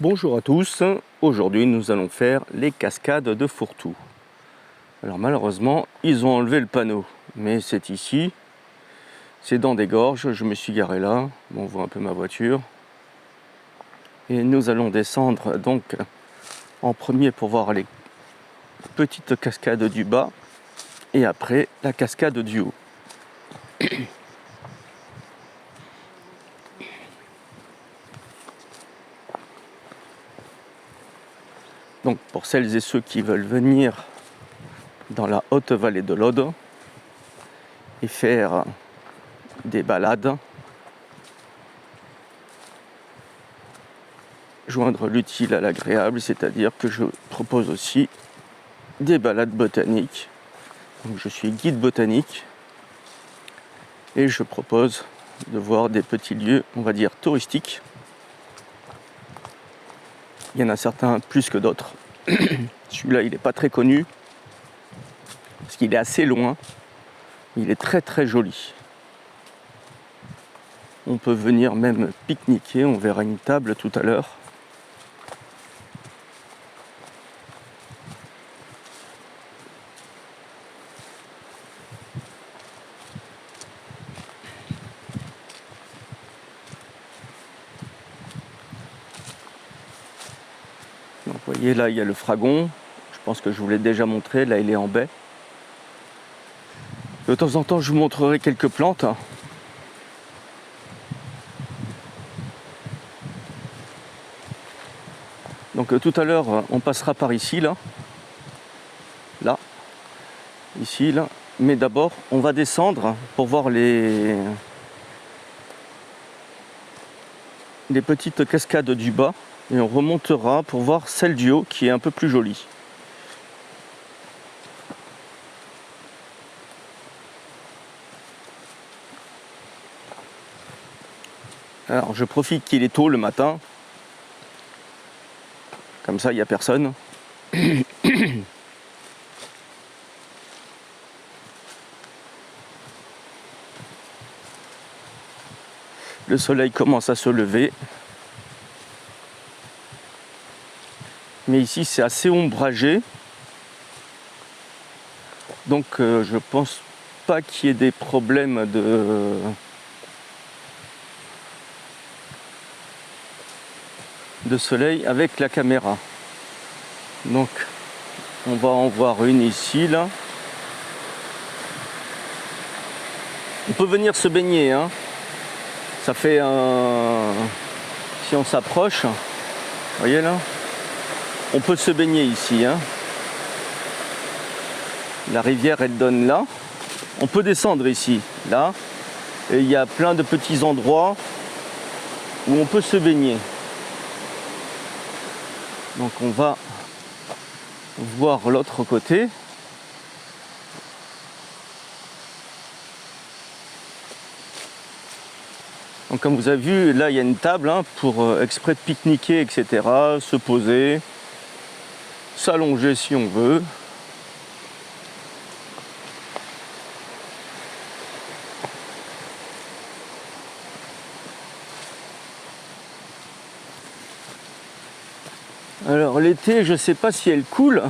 Bonjour à tous, aujourd'hui nous allons faire les cascades de Fourtou. Alors malheureusement ils ont enlevé le panneau, mais c'est ici, c'est dans des gorges, je me suis garé là, on voit un peu ma voiture. Et nous allons descendre donc en premier pour voir les petites cascades du bas et après la cascade du haut. Donc pour celles et ceux qui veulent venir dans la haute vallée de l'Aude et faire des balades, joindre l'utile à l'agréable, c'est-à-dire que je propose aussi des balades botaniques. Donc je suis guide botanique et je propose de voir des petits lieux, on va dire touristiques. Il y en a certains plus que d'autres. Celui-là, il n'est pas très connu parce qu'il est assez loin. Il est très très joli. On peut venir même pique-niquer, on verra une table tout à l'heure. Donc, vous voyez, là, il y a le fragon. Je pense que je vous l'ai déjà montré. Là, il est en baie. De temps en temps, je vous montrerai quelques plantes. Donc, tout à l'heure, on passera par ici, là. Là. Ici, là. Mais d'abord, on va descendre pour voir les petites cascades du bas. Et on remontera pour voir celle du haut qui est un peu plus jolie. Alors je profite qu'il est tôt le matin. Comme ça, il n'y a personne. Le soleil commence à se lever. Mais ici, c'est assez ombragé. Donc, je pense pas qu'il y ait des problèmes de soleil avec la caméra. Donc, on va en voir une ici, là. On peut venir se baigner, hein. Ça fait un... Si on s'approche, vous voyez là, on peut se baigner ici, hein. La rivière, elle donne là. On peut descendre ici, là. Et il y a plein de petits endroits où on peut se baigner. Donc on va voir l'autre côté. Donc comme vous avez vu, là il y a une table hein, pour exprès de pique-niquer, etc. Se poser, s'allonger si on veut. Alors l'été, je sais pas si elle coule.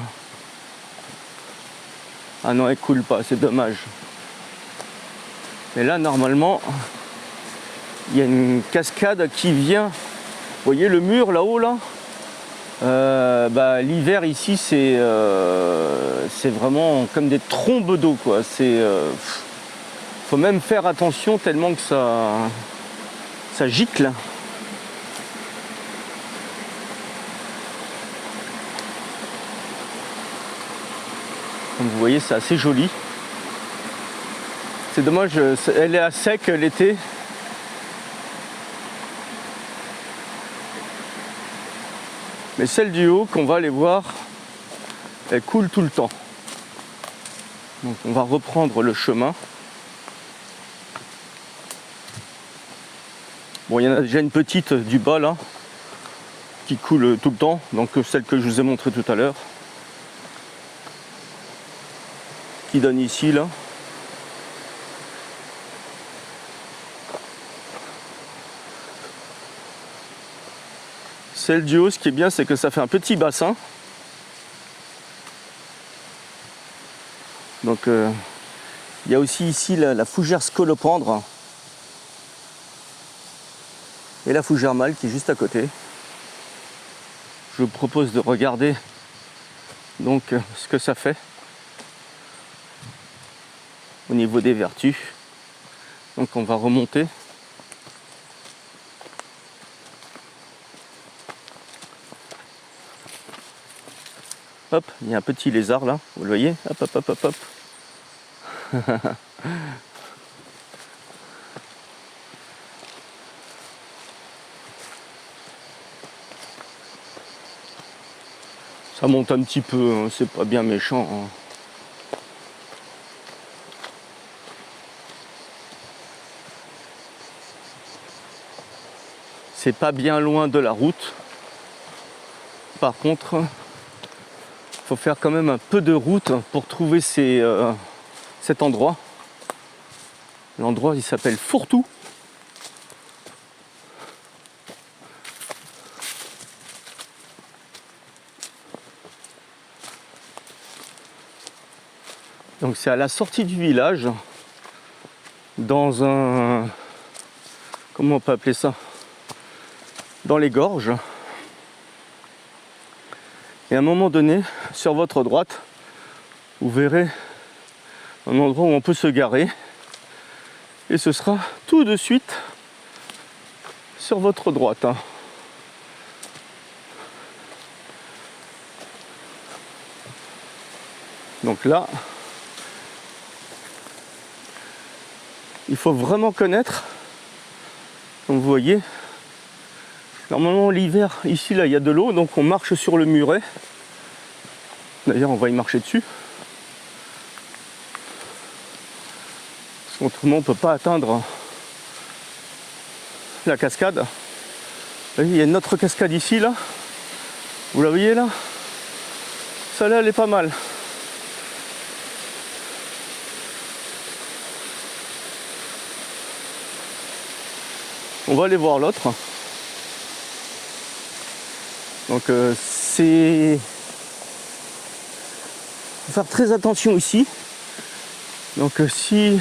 Ah non, elle coule pas, c'est dommage. Mais là, normalement, il y a une cascade qui vient. Vous voyez le mur là-haut là, l'hiver ici c'est vraiment comme des trombes d'eau quoi. Faut même faire attention tellement que ça gicle. Comme vous voyez, c'est assez joli. C'est dommage, elle est à sec l'été. Mais celle du haut qu'on va aller voir, elle coule tout le temps. Donc on va reprendre le chemin. Bon, il y en a déjà une petite du bas là, qui coule tout le temps, donc celle que je vous ai montrée tout à l'heure. Qui donne ici là. C'est le duo, ce qui est bien, c'est que ça fait un petit bassin. Donc il y a aussi ici la fougère scolopendre et la fougère mâle qui est juste à côté. Je vous propose de regarder donc ce que ça fait au niveau des vertus. Donc on va remonter. Hop, il y a un petit lézard là, vous le voyez? Hop, hop, hop, hop, hop. Ça monte un petit peu, hein, c'est pas bien méchant. Hein. C'est pas bien loin de la route. Par contre, faut faire quand même un peu de route pour trouver cet endroit. L'endroit il s'appelle Fourtou. Donc c'est à la sortie du village, dans un... comment on peut appeler ça? Dans les gorges. Et à un moment donné, sur votre droite, vous verrez un endroit où on peut se garer. Et ce sera tout de suite sur votre droite. Hein. Donc là, il faut vraiment connaître, comme vous voyez, normalement l'hiver, ici là il y a de l'eau, donc on marche sur le muret. D'ailleurs on va y marcher dessus. Parce qu'autrement on ne peut pas atteindre la cascade. Vous voyez, il y a une autre cascade ici là. Vous la voyez là? Celle-là elle est pas mal. On va aller voir l'autre. Donc c'est... faut faire très attention ici. Donc si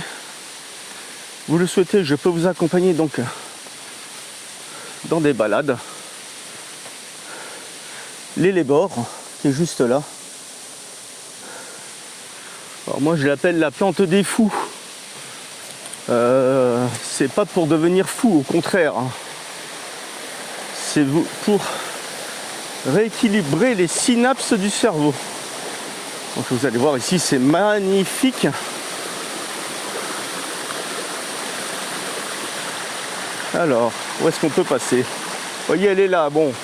vous le souhaitez, je peux vous accompagner donc dans des balades. L'élébore, qui est juste là. Alors moi je l'appelle la plante des fous. C'est pas pour devenir fou, au contraire. C'est pour rééquilibrer les synapses du cerveau. Donc vous allez voir ici, c'est magnifique. Alors, où est-ce qu'on peut passer? Vous voyez, elle est là, bon.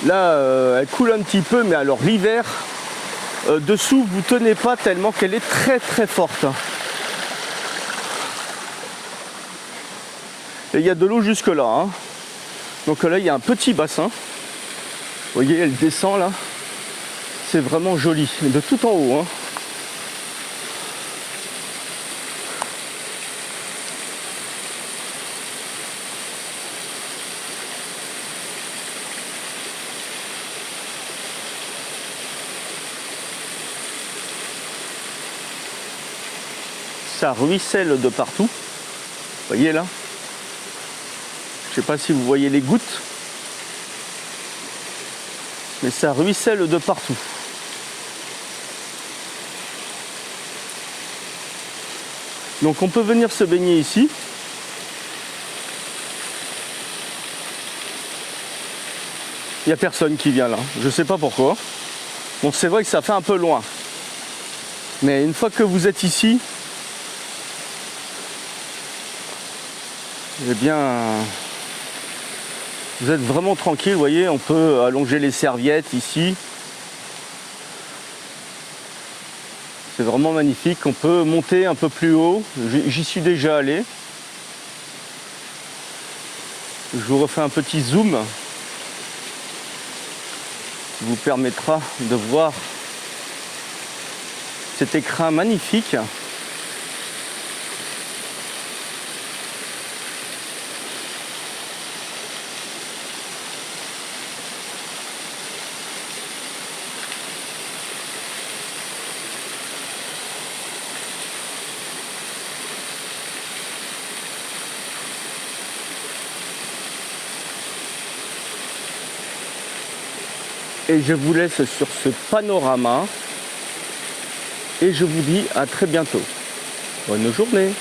Là, elle coule un petit peu, mais alors l'hiver, dessous, vous tenez pas tellement qu'elle est très très forte. Et il y a de l'eau jusque là. Hein. Donc là, il y a un petit bassin. Vous voyez, elle descend là. C'est vraiment joli, de tout en haut. Hein. Ça ruisselle de partout. Vous voyez là? Je ne sais pas si vous voyez les gouttes. Mais ça ruisselle de partout. Donc on peut venir se baigner ici. Il n'y a personne qui vient là. Je ne sais pas pourquoi. Bon, c'est vrai que ça fait un peu loin. Mais une fois que vous êtes ici, eh bien, vous êtes vraiment tranquille. Vous voyez, on peut allonger les serviettes ici. C'est vraiment magnifique. On peut monter un peu plus haut. J'y suis déjà allé. Je vous refais un petit zoom qui vous permettra de voir cet écrin magnifique. Et je vous laisse sur ce panorama. Et je vous dis à très bientôt. Bonne journée.